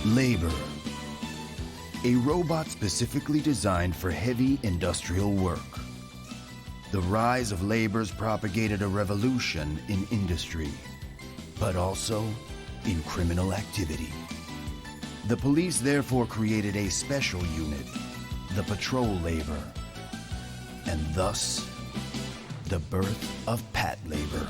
Labor. A robot specifically designed for heavy industrial work. The rise of labors propagated a revolution in industry, but also in criminal activity. The police therefore created a special unit, the patrol labor, and thus the birth of Patlabor.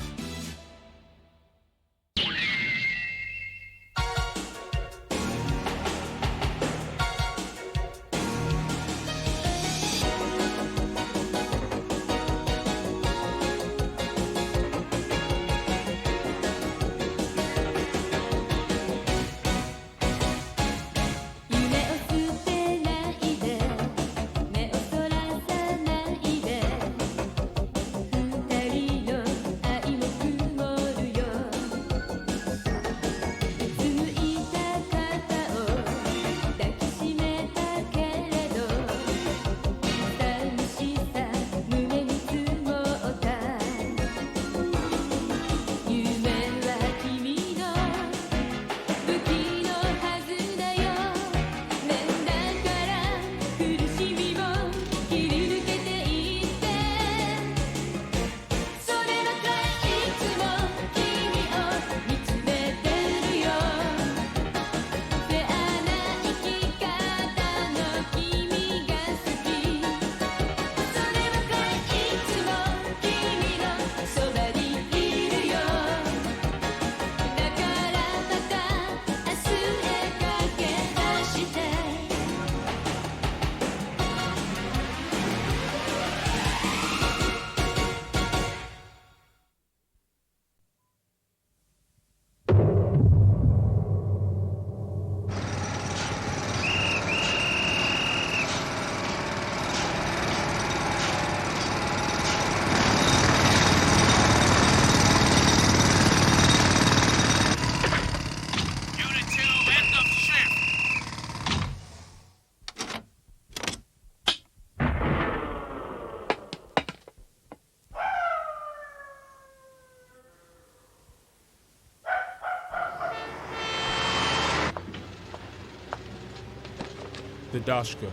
The Dashka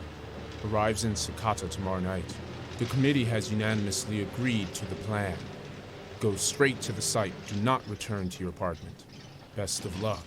arrives in Sakata tomorrow night. The committee has unanimously agreed to the plan. Go straight to the site. Do not return to your apartment. Best of luck.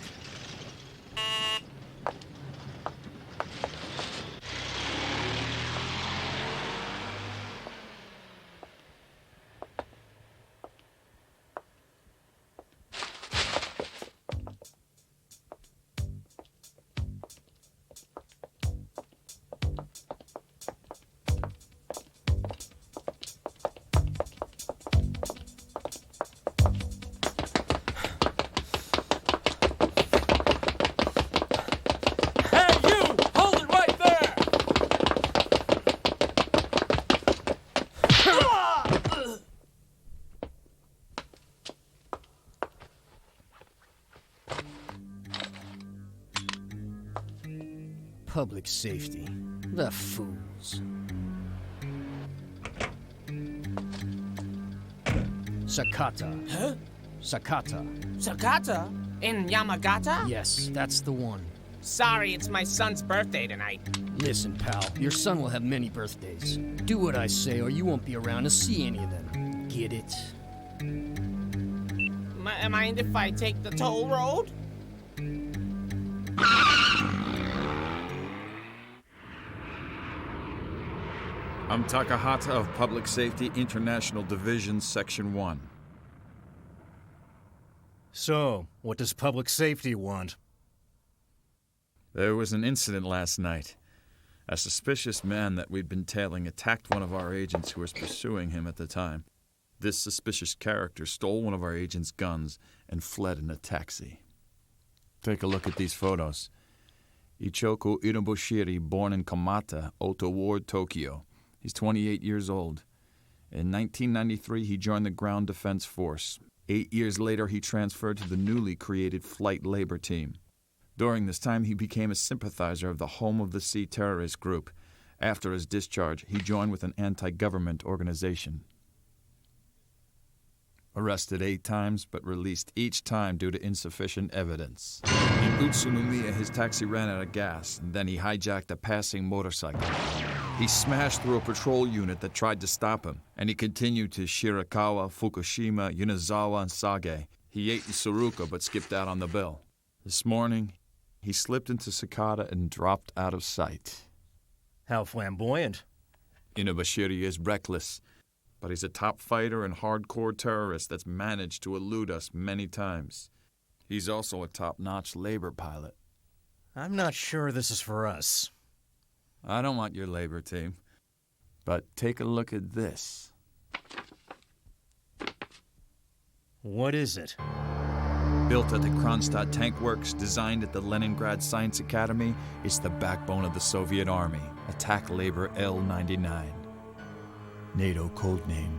Public safety. The fools. Sakata. Huh? Sakata. Sakata? In Yamagata? Yes, that's the one. Sorry, it's my son's birthday tonight. Listen, pal, your son will have many birthdays. Do what I say or you won't be around to see any of them. Get it? Mind if I take the toll road? I'm Takahata of Public Safety International Division, Section 1. So, what does public safety want? There was an incident last night. A suspicious man that we'd been tailing attacked one of our agents who was pursuing him at the time. This suspicious character stole one of our agent's guns and fled in a taxi. Take a look at these photos. Ichoko Inobushiri, born in Kamata, Oto Ward, Tokyo. He's 28 years old. In 1993, he joined the Ground Defense Force. 8 years later, he transferred to the newly created Flight Labor Team. During this time, he became a sympathizer of the Home of the Sea terrorist group. After his discharge, he joined with an anti-government organization. Arrested 8 times, but released each time due to insufficient evidence. In Utsunomiya, his taxi ran out of gas, and then he hijacked a passing motorcycle. He smashed through a patrol unit that tried to stop him, and he continued to Shirakawa, Fukushima, Yunazawa, and Sage. He ate in Suruka, but skipped out on the bill. This morning, he slipped into Sakata and dropped out of sight. How flamboyant. Inabashiri is reckless, but he's a top fighter and hardcore terrorist that's managed to elude us many times. He's also a top-notch labor pilot. I'm not sure this is for us. I don't want your labor team, but take a look at this. What is it? Built at the Kronstadt Tank Works, designed at the Leningrad Science Academy, it's the backbone of the Soviet Army, Attack Labor L-99. NATO codename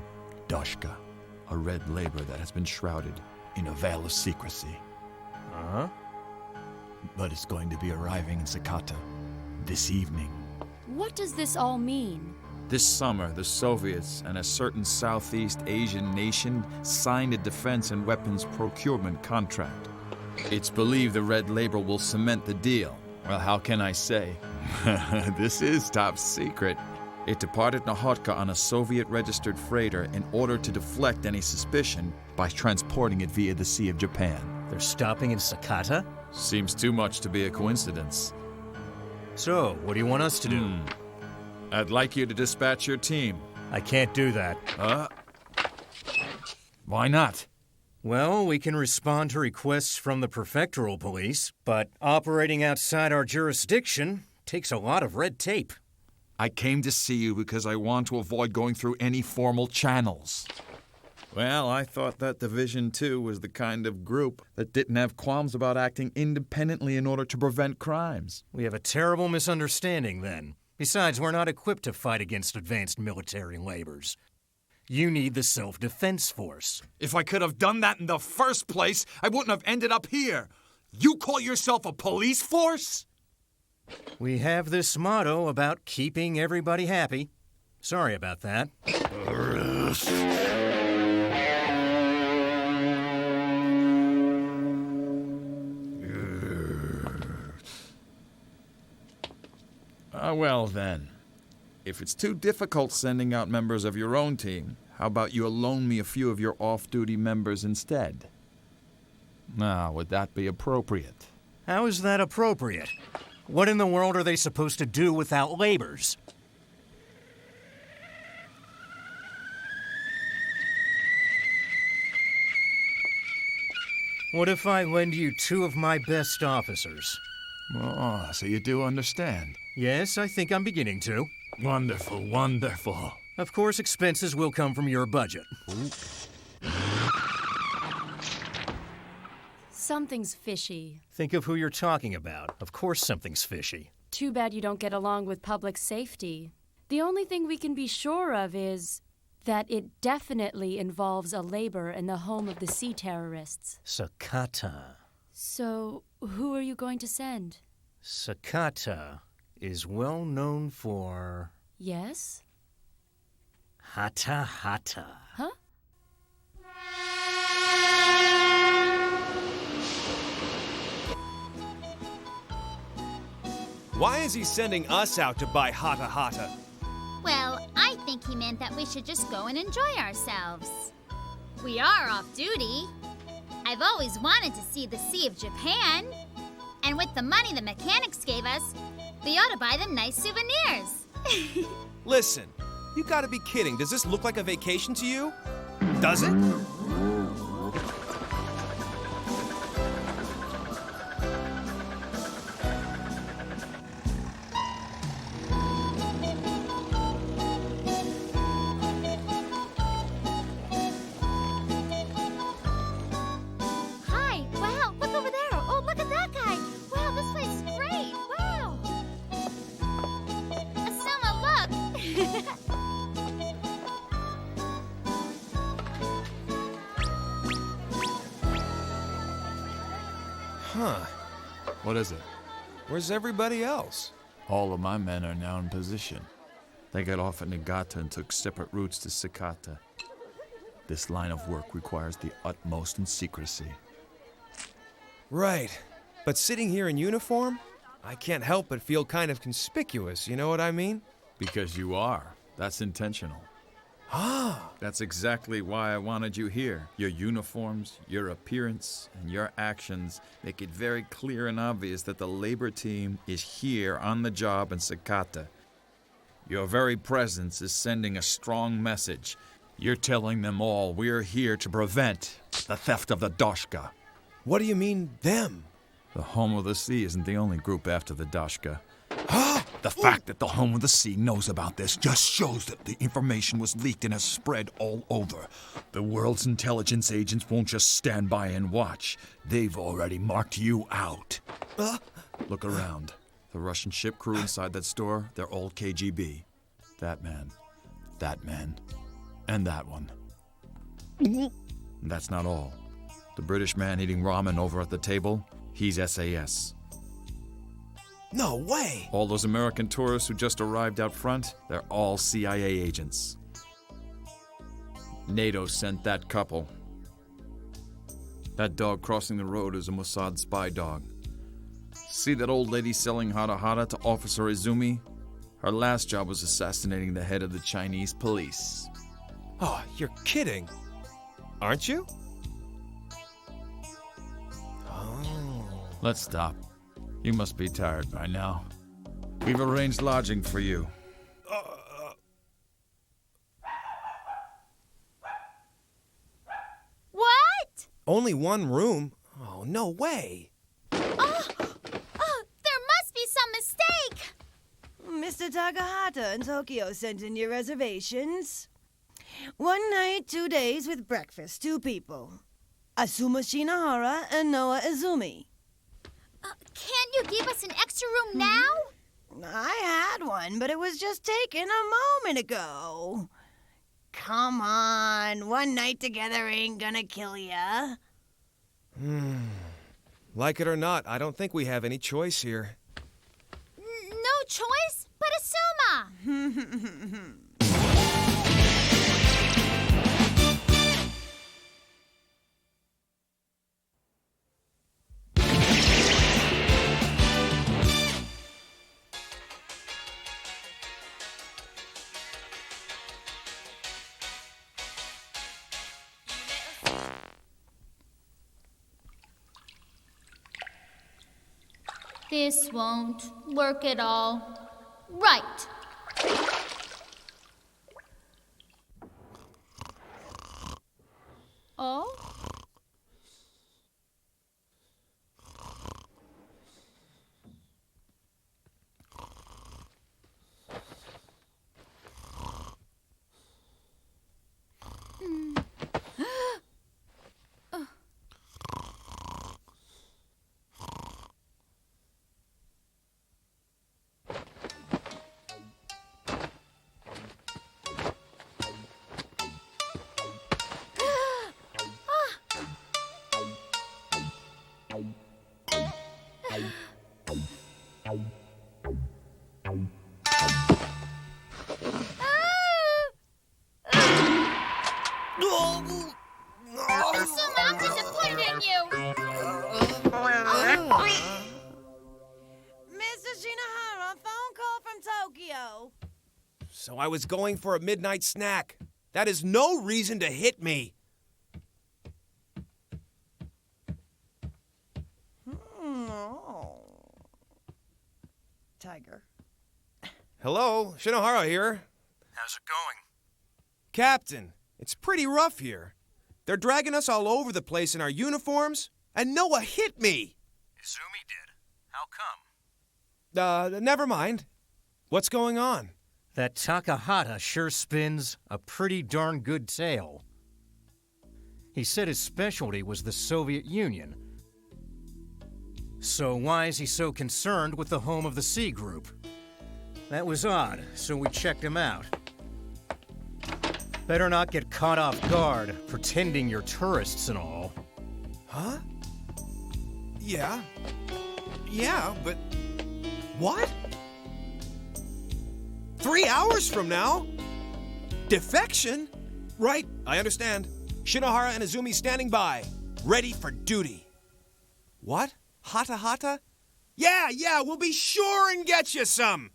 Dashka, a red labor that has been shrouded in a veil of secrecy. Uh-huh. But it's going to be arriving in Sakata this evening. What does this all mean? This summer, the Soviets and a certain Southeast Asian nation signed a defense and weapons procurement contract. It's believed the Red Labor will cement the deal. Well, how can I say? This is top secret. It departed Nahotka on a Soviet-registered freighter in order to deflect any suspicion by transporting it via the Sea of Japan. They're stopping in Sakata? Seems too much to be a coincidence. So, what do you want us to do? I'd like you to dispatch your team. I can't do that. Why not? Well, we can respond to requests from the prefectural police, but operating outside our jurisdiction takes a lot of red tape. I came to see you because I want to avoid going through any formal channels. Well, I thought that Division 2 was the kind of group that didn't have qualms about acting independently in order to prevent crimes. We have a terrible misunderstanding, then. Besides, we're not equipped to fight against advanced military labors. You need the self-defense force. If I could have done that in the first place, I wouldn't have ended up here. You call yourself a police force? We have this motto about keeping everybody happy. Sorry about that. Well then, if it's too difficult sending out members of your own team, how about you loan me a few of your off-duty members instead? Now, would that be appropriate? How is that appropriate? What in the world are they supposed to do without labors? What if I lend you 2 of my best officers? Oh, so you do understand. Yes, I think I'm beginning to. Wonderful, wonderful. Of course, expenses will come from your budget. Something's fishy. Think of who you're talking about. Of course something's fishy. Too bad you don't get along with public safety. The only thing we can be sure of is that it definitely involves a labor in the home of the sea terrorists. Sakata. So, who are you going to send? Sakata is well known for... Yes? Hata Hata. Huh? Why is he sending us out to buy Hata Hata? Well, I think he meant that we should just go and enjoy ourselves. We are off duty. I've always wanted to see the Sea of Japan. And with the money the mechanics gave us, we ought to buy them nice souvenirs. Listen, you gotta be kidding. Does this look like a vacation to you? Does it? Hi, wow, look over there. Oh, look at that guy. Wow, this place is great. Wow. Selma, look. Huh. What is it? Where's everybody else? All of my men are now in position. They got off at Niigata and took separate routes to Sakata. This line of work requires the utmost in secrecy. Right. But sitting here in uniform, I can't help but feel kind of conspicuous, you know what I mean? Because you are. That's intentional. Ah. That's exactly why I wanted you here. Your uniforms, your appearance, and your actions make it very clear and obvious that the labor team is here on the job in Sakata. Your very presence is sending a strong message. You're telling them all we're here to prevent the theft of the Doshka. What do you mean, them? The Home of the Sea isn't the only group after the Doshka. The fact that the Home of the Sea knows about this just shows that the information was leaked and has spread all over. The world's intelligence agents won't just stand by and watch. They've already marked you out. Look around. The Russian ship crew inside that store, they're all KGB. That man, and that one. And that's not all. The British man eating ramen over at the table, he's SAS. No way! All those American tourists who just arrived out front, they're all CIA agents. NATO sent that couple. That dog crossing the road is a Mossad spy dog. See that old lady selling hara hara to Officer Izumi? Her last job was assassinating the head of the Chinese police. Oh, you're kidding. Aren't you? Oh. Let's stop. You must be tired by now. We've arranged lodging for you. What? Only one room? Oh, no way. Oh, there must be some mistake. Mr. Takahata in Tokyo sent in your reservations. 1 night, 2 days with breakfast, 2 people. Asuma Shinahara and Noah Izumi. Can't you give us an extra room now? I had one, but it was just taken a moment ago. Come on, 1 night together ain't gonna kill ya. Like it or not, I don't think we have any choice here. No choice but Asuma. This won't work at all. Right. Oh? So I was going for a midnight snack. That is no reason to hit me. Tiger. Hello, Shinohara here. How's it going? Captain, it's pretty rough here. They're dragging us all over the place in our uniforms, and Noah hit me. Izumi did. How come? Never mind. What's going on? That Takahata sure spins a pretty darn good tale. He said his specialty was the Soviet Union. So why is he so concerned with the Home of the Sea group? That was odd, so we checked him out. Better not get caught off guard, pretending you're tourists and all. Huh? Yeah, but... What? 3 hours from now? Defection? Right, I understand. Shinohara and Izumi standing by, ready for duty. What? Hata Hata? Yeah, we'll be sure and get you some!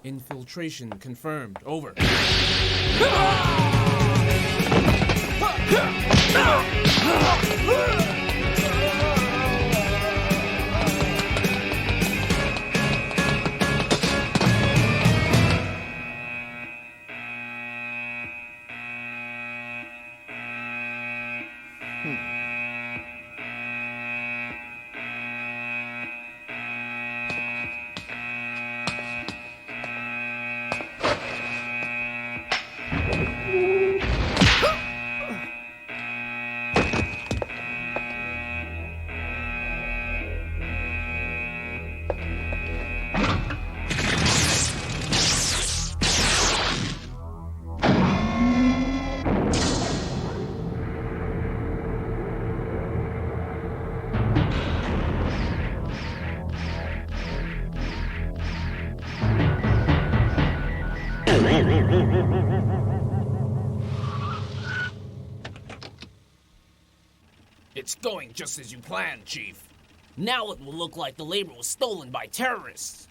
Infiltration confirmed. Over. It's going just as you planned, Chief. Now it will look like the labor was stolen by terrorists.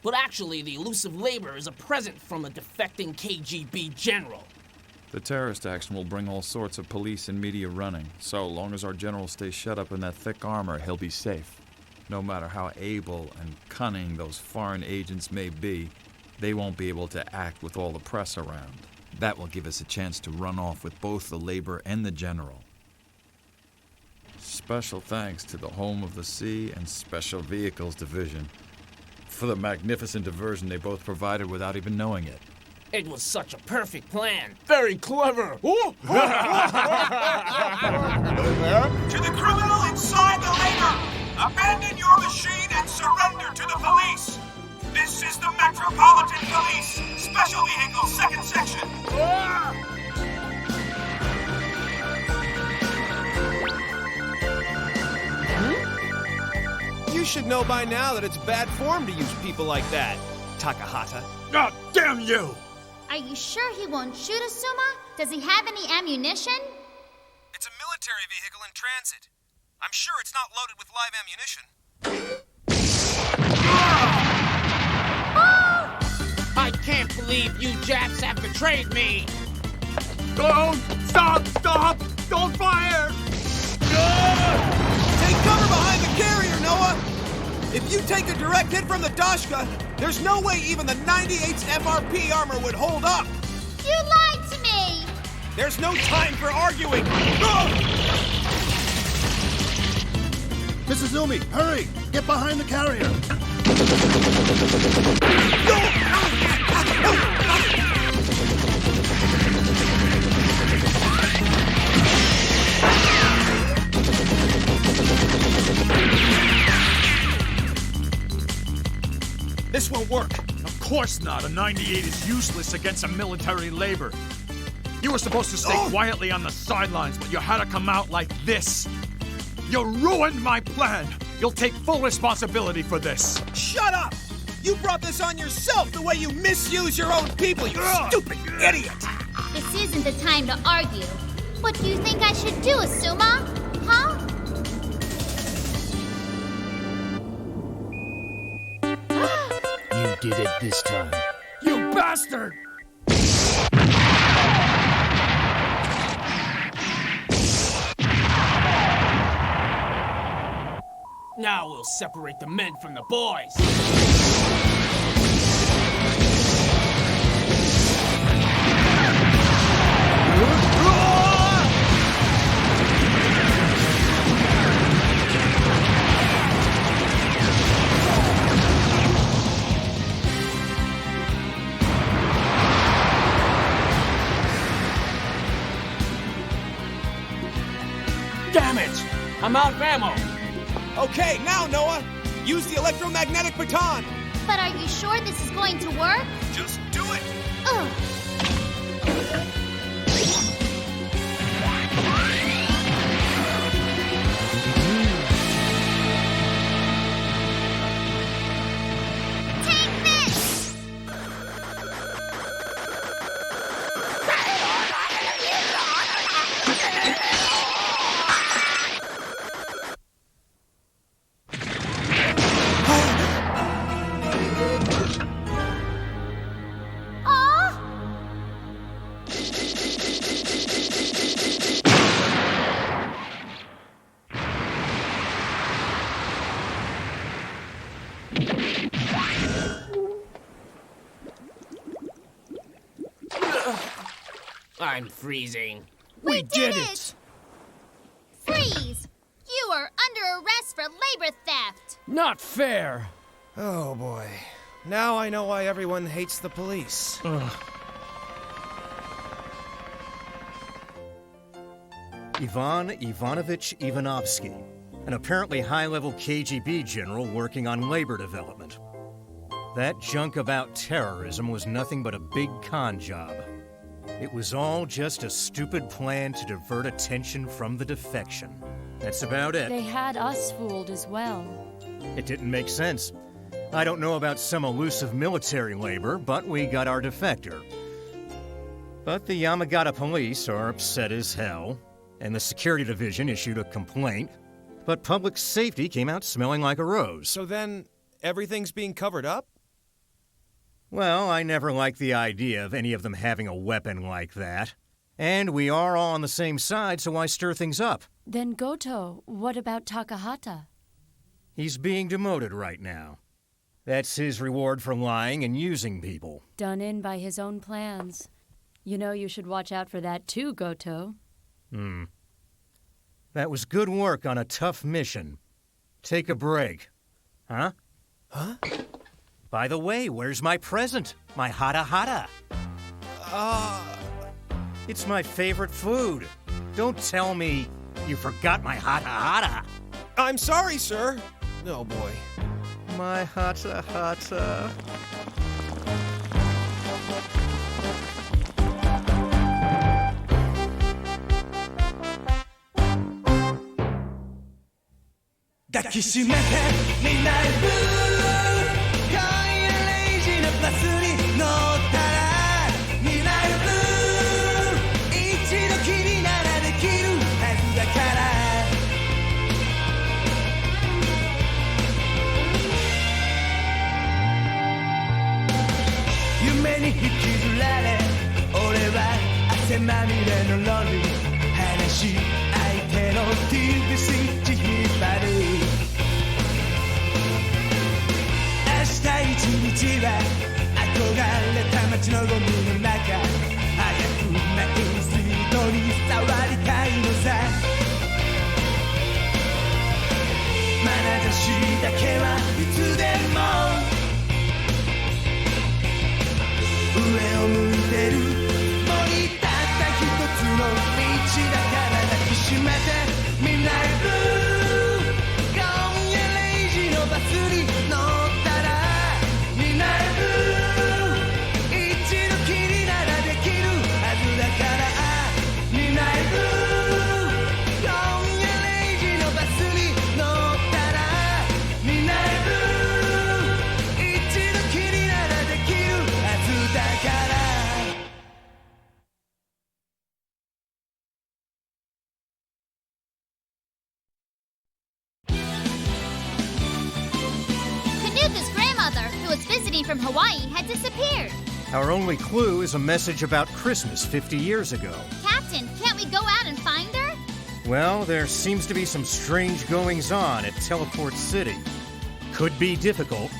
But actually, the elusive labor is a present from a defecting KGB general. The terrorist action will bring all sorts of police and media running, so long as our general stays shut up in that thick armor, he'll be safe. No matter how able and cunning those foreign agents may be, they won't be able to act with all the press around. That will give us a chance to run off with both the labor and the general. Special thanks to the Home of the Sea and Special Vehicles Division for the magnificent diversion they both provided without even knowing it. It was such a perfect plan. Very clever. To the criminal inside the labor, abandon your machine and surrender to the police. This is the Metropolitan Police, Special Vehicle, 2nd Section. You should know by now that it's bad form to use people like that, Takahata. God damn you! Are you sure he won't shoot Asuma? Does he have any ammunition? It's a military vehicle in transit. I'm sure it's not loaded with live ammunition. I can't believe you Japs have betrayed me! Don't! Stop! Don't fire! Take cover behind the carrier, Noah! If you take a direct hit from the Dashka, there's no way even the 98's FRP armor would hold up! You lied to me! There's no time for arguing! Mrs. Izumi, hurry! Get behind the carrier! This won't work. Of course not. A 98 is useless against a military labor. You were supposed to stay quietly on the sidelines, but you had to come out like this. You ruined my plan. You'll take full responsibility for this. Shut up! You brought this on yourself the way you misuse your own people, you stupid idiot! This isn't the time to argue. What do you think I should do, Asuma? Huh? You did it this time. You bastard! Now we'll separate the men from the boys. I'm out of ammo. Okay, now, Noah, use the electromagnetic baton. But are you sure this is going to work? Just do it. Ugh. Take this! I'm freezing. We did it! Freeze! You are under arrest for labor theft! Not fair! Oh, boy. Now I know why everyone hates the police. Ivan Ivanovich Ivanovsky, an apparently high-level KGB general working on labor development. That junk about terrorism was nothing but a big con job. It was all just a stupid plan to divert attention from the defection. That's about it. They had us fooled as well. It didn't make sense. I don't know about some elusive military labor, but we got our defector. But the Yamagata police are upset as hell, and the security division issued a complaint, but public safety came out smelling like a rose. So then, everything's being covered up? Well, I never liked the idea of any of them having a weapon like that. And we are all on the same side, so why stir things up? Then Goto, what about Takahata? He's being demoted right now. That's his reward for lying and using people. Done in by his own plans. You know you should watch out for that too, Goto. That was good work on a tough mission. Take a break. Huh? Huh? By the way, where's my present? My hata hata. It's my favorite food. Don't tell me you forgot my hata hata. I'm sorry, sir. Oh, boy. My hata hata. From Hawaii had disappeared. Our only clue is a message about Christmas 50 years ago. Captain, can't we go out and find her? Well, there seems to be some strange goings-on at Teleport City. Could be difficult,